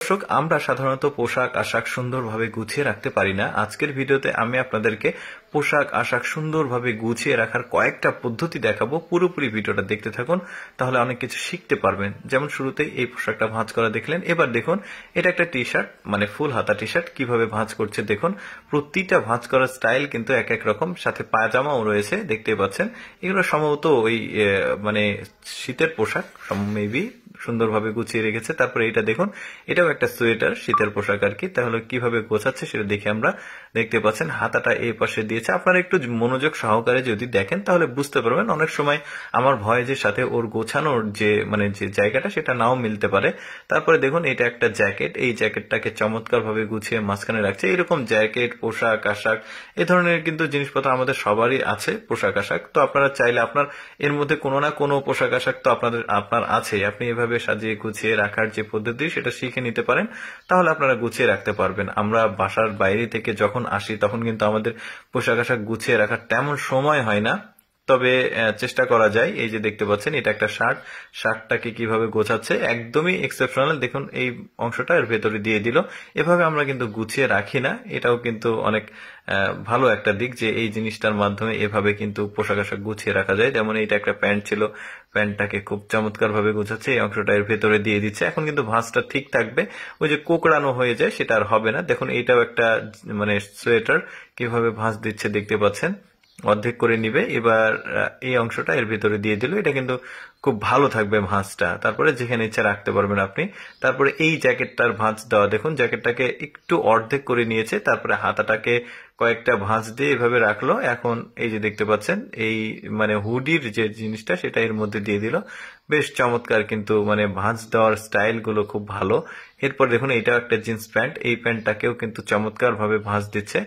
দর্শক, আমরা সাধারণত পোশাক আশাক সুন্দরভাবে গুছিয়ে রাখতে পারি না। আজকের ভিডিওতে আমি আপনাদেরকে পোশাক আশাক সুন্দরভাবে গুছিয়ে রাখার কয়েকটা পদ্ধতি দেখাবো। পুরোপুরি ভিডিওটা দেখতে থাকুন, তাহলে অনেক কিছু শিখতে পারবেন। যেমন শুরুতেই এই পোশাকটা ভাঁজ করা দেখলেন। এবার দেখুন, এটা একটা টি শার্ট, মানে ফুল হাতা টি শার্ট। কিভাবে ভাঁজ করছে দেখুন। প্রতিটা ভাঁজ করার স্টাইল কিন্তু এক এক রকম, সাথে পায়জামাও রয়েছে, দেখতে পাচ্ছেন। এগুলো সম্ভবত ওই মানে শীতের পোশাক, মেবি সুন্দরভাবে গুছিয়ে রেখেছে। তারপরে এটা দেখুন, এটাও একটা সোয়েটার, শীতের পোশাক আর কি। তাহলে কিভাবে গোছাচ্ছে সেটা দেখে আমরা দেখতে পাচ্ছেন হাতাটা এই পাশে দিয়েছে। আপনারা একটু মনোযোগ সহকারে যদি দেখেন তাহলে বুঝতে পারবেন। অনেক সময় আমার ভয়েজের সাথে ওর গোছানোর যে যে জায়গাটা সেটা নাও মিলতে পারে। তারপরে দেখুন, এটা একটা জ্যাকেট। এই জ্যাকেটটাকে চমৎকার ভাবে গুছিয়ে মাঝখানে রাখছে। এরকম জ্যাকেট, পোশাক আশাক এ ধরনের কিন্তু জিনিসপত্র আমাদের সবারই আছে, পোশাক আশাক। তো আপনারা চাইলে আপনার এর মধ্যে কোনো না কোনো পোশাক আশাক তো আপনার আছে। আপনি এভাবে সাজিয়ে গুছিয়ে রাখার যে পদ্ধতি সেটা শিখে নিতে পারেন, তাহলে আপনারা গুছিয়ে রাখতে পারবেন। আমরা বাসার বাইরে থেকে যখন আসি তখন কিন্তু আমাদের পোশাক আশাক গুছিয়ে রাখার তেমন সময় হয় না, তবে চেষ্টা করা যায়। এই যে দেখতে পাচ্ছেন, এটা একটা শার্ট। শার্টটাকে কিভাবে গোছাচ্ছে, একদমই এক্সেপশনাল। দেখুন, এই অংশটা এর ভেতরে দিয়ে দিল। এভাবে আমরা কিন্তু গুছিয়ে রাখি না। এটাও কিন্তু অনেক ভালো একটা দিক যে এই জিনিসটার মাধ্যমে এভাবে কিন্তু পোশাক আশাক গুছিয়ে রাখা যায়। যেমন এইটা একটা প্যান্ট ছিল, প্যান্টটাকে খুব চমৎকার ভাবে গোছাচ্ছে, এই অংশটা এর ভেতরে দিয়ে দিচ্ছে। এখন কিন্তু ভাঁজটা ঠিক থাকবে, ওই যে কোকড়ানো হয়ে যায় সেটা আর হবে না। দেখুন, এইটাও একটা সোয়েটার, কিভাবে ভাঁজ দিচ্ছে দেখতে পাচ্ছেন। অর্ধেক করে নিবে, এবার এই অংশটা এর ভিতরে দিয়ে দিল। এটা কিন্তু খুব ভালো থাকবে ভাঁজটা। তারপরে যেখানে ইচ্ছা রাখতে পারবেন আপনি। তারপরে এই জ্যাকেটটার ভাঁজ দেওয়া দেখুন, জ্যাকেটটাকে একটু অর্ধেক করে নিয়েছে। তারপরে হাতাটাকে কয়েকটা ভাঁজ দিয়ে এভাবে রাখলো। এখন এই যে দেখতে পাচ্ছেন, এই হুডির যে জিনিসটা সেটা এর মধ্যে দিয়ে দিল। বেশ চমৎকার, কিন্তু ভাঁজ দেওয়ার স্টাইল গুলো খুব ভালো। এরপর দেখুন, এইটাও একটা জিন্স প্যান্ট। এই প্যান্টটাকেও কিন্তু চমৎকার ভাবে ভাঁজ দিচ্ছে।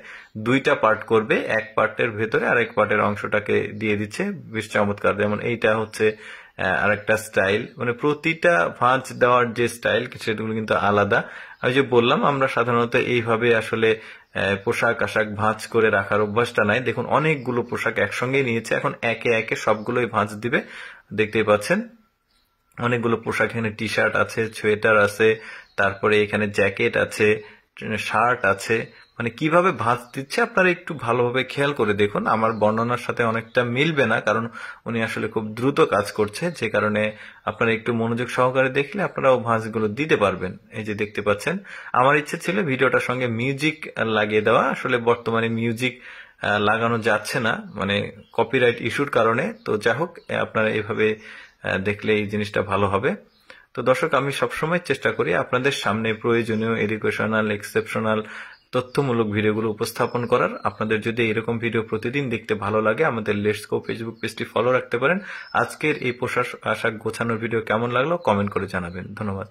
দুইটা পার্ট করবে, এক পার্টের ভেতরে আর এক পার্টের অংশটাকে দিয়ে দিচ্ছে। বেশ চমৎকার। যেমন এইটা হচ্ছে আরেকটা স্টাইল। প্রতিটা ভাঁজ দেওয়ার যে স্টাইল সেগুলো কিন্তু আলাদা। আমি যে বললাম, আমরা সাধারণত এইভাবে আসলে পোশাক আশাক ভাঁজ করে রাখার অভ্যাসটা নাই। দেখুন, অনেকগুলো পোশাক একসঙ্গে নিয়েছে। এখন একে একে সবগুলোই ভাঁজ দিবে, দেখতেই পাচ্ছেন। অনেকগুলো পোশাক, এখানে টি শার্ট আছে, সোয়েটার আছে, তারপরে এখানে জ্যাকেট আছে, শার্ট আছে। কিভাবে ভাঁজ দিচ্ছে আপনারা একটু ভালোভাবে খেয়াল করে দেখুন। আমার বর্ণনার সাথে অনেকটা মিলবে না, কারণ উনি আসলে খুব দ্রুত কাজ করছে, যে কারণে আপনারা একটু মনোযোগ সহকারে দেখলে আপনারাও ভাঁজগুলো দিতে পারবেন। এই যে দেখতে পাচ্ছেন, আমার ইচ্ছে ছিল ভিডিওটার সঙ্গে মিউজিক লাগিয়ে দেওয়া। আসলে বর্তমানে মিউজিক লাগানো যাচ্ছে না, কপিরাইট ইস্যুর কারণে। তো যাই হোক, আপনারা এভাবে দেখলে এই জিনিসটা ভালো হবে। তো দর্শক, আমি সবসময় চেষ্টা করি আপনাদের সামনে প্রয়োজনীয় এডুকেশনাল, এক্সেপশনাল, তথ্যমূলক ভিডিওগুলো উপস্থাপন করার। আপনাদের যদি এরকম ভিডিও প্রতিদিন দেখতে ভালো লাগে, আমাদের লেটস গো ফেসবুক পেজটি ফলো রাখতে পারেন। আজকের এই পোশাক আশাক গোছানোর ভিডিও কেমন লাগলো কমেন্ট করে জানাবেন। ধন্যবাদ।